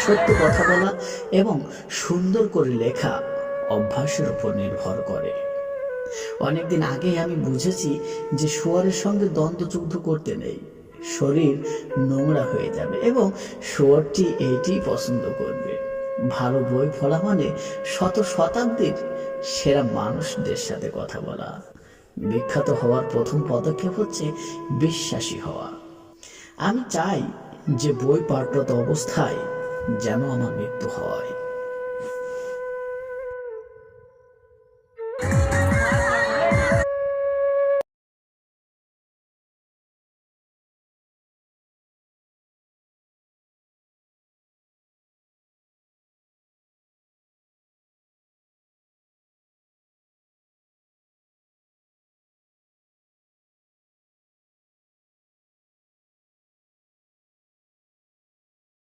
সত্য কথা বলা এবং সুন্দর করে লেখা অভ্যাসের উপর নির্ভর করে। অনেকদিন আগেই আমি বুঝেছি যে শুয়োরের সঙ্গে দ্বন্দ্বযুদ্ধ করতে নেই। শরীর নোংরা হয়ে যাবে এবং শুয়োরটি এইটি পছন্দ করবে। ভালো বই পড়া মানে শতাব্দীর সেরা মানুষদের সাথে কথা বলা। বিখ্যাত হওয়ার প্রথম পদক্ষেপ হচ্ছে বিশ্বাসী হওয়া। আমি চাই যে বই পাঠরত অবস্থায় যেন আমার মৃত্যু হয়।